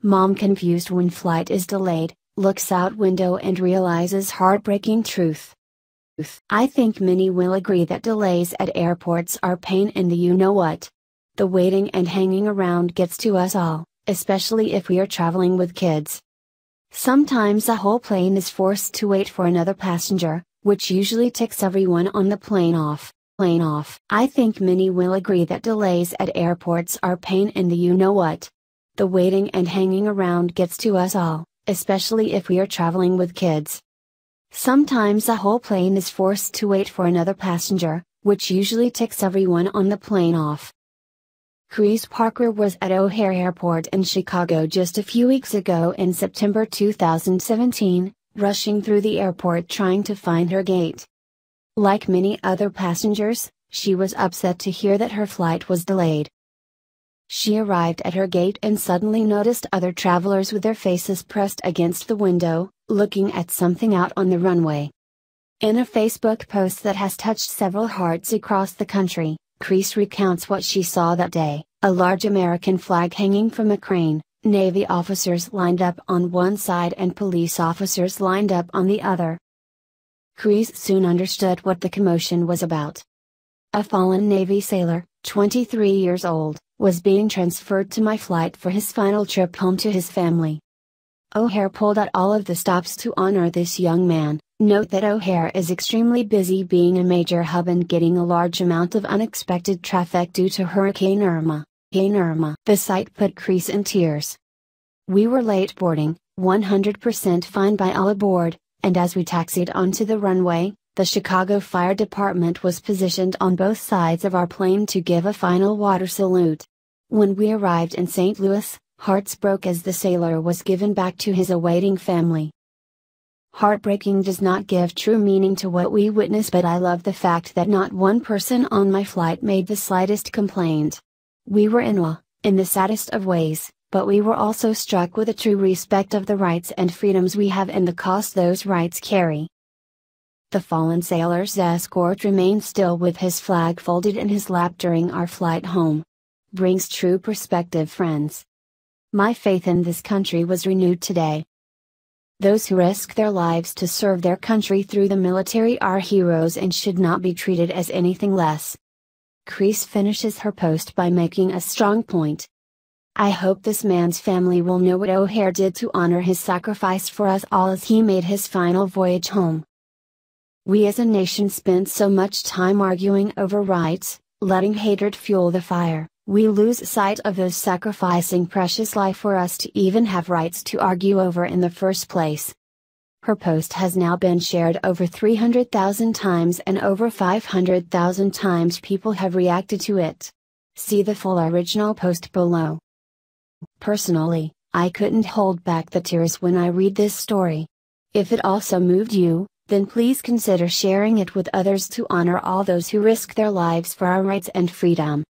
Mom confused when flight is delayed, looks out window and realizes heartbreaking truth. I think many will agree that delays at airports are pain in the you-know-what. The waiting and hanging around gets to us all, especially if we are traveling with kids. Sometimes a whole plane is forced to wait for another passenger, which usually ticks everyone on the plane off. I think many will agree that delays at airports are pain in the you-know-what. The waiting and hanging around gets to us all, especially if we are traveling with kids. Sometimes a whole plane is forced to wait for another passenger, which usually ticks everyone on the plane off. Chris Parker was at O'Hare Airport in Chicago just a few weeks ago in September 2017, rushing through the airport trying to find her gate. Like many other passengers, she was upset to hear that her flight was delayed. She arrived at her gate and suddenly noticed other travelers with their faces pressed against the window, looking at something out on the runway. In a Facebook post that has touched several hearts across the country, Chris recounts what she saw that day: a large American flag hanging from a crane, Navy officers lined up on one side and police officers lined up on the other. Chris soon understood what the commotion was about. A fallen Navy sailor, 23 years old, was being transferred to my flight for his final trip home to his family. O'Hare pulled out all of the stops to honor this young man. Note that O'Hare is extremely busy being a major hub and getting a large amount of unexpected traffic due to Hurricane Irma. The sight put Chris in tears. We were late boarding, 100% fine by all aboard, and as we taxied onto the runway, the Chicago Fire Department was positioned on both sides of our plane to give a final water salute. When we arrived in St. Louis, hearts broke as the sailor was given back to his awaiting family. Heartbreaking does not give true meaning to what we witnessed, but I love the fact that not one person on my flight made the slightest complaint. We were in awe, in the saddest of ways, but we were also struck with a true respect of the rights and freedoms we have and the cost those rights carry. The fallen sailor's escort remained still with his flag folded in his lap during our flight home. Brings true perspective, friends. My faith in this country was renewed today. Those who risk their lives to serve their country through the military are heroes and should not be treated as anything less. Chris finishes her post by making a strong point. I hope this man's family will know what O'Hare did to honor his sacrifice for us all as he made his final voyage home. We as a nation spent so much time arguing over rights, letting hatred fuel the fire. We lose sight of those sacrificing precious life for us to even have rights to argue over in the first place. Her post has now been shared over 300,000 times and over 500,000 times people have reacted to it. See the full original post below. Personally, I couldn't hold back the tears when I read this story. If it also moved you, then please consider sharing it with others to honor all those who risk their lives for our rights and freedom.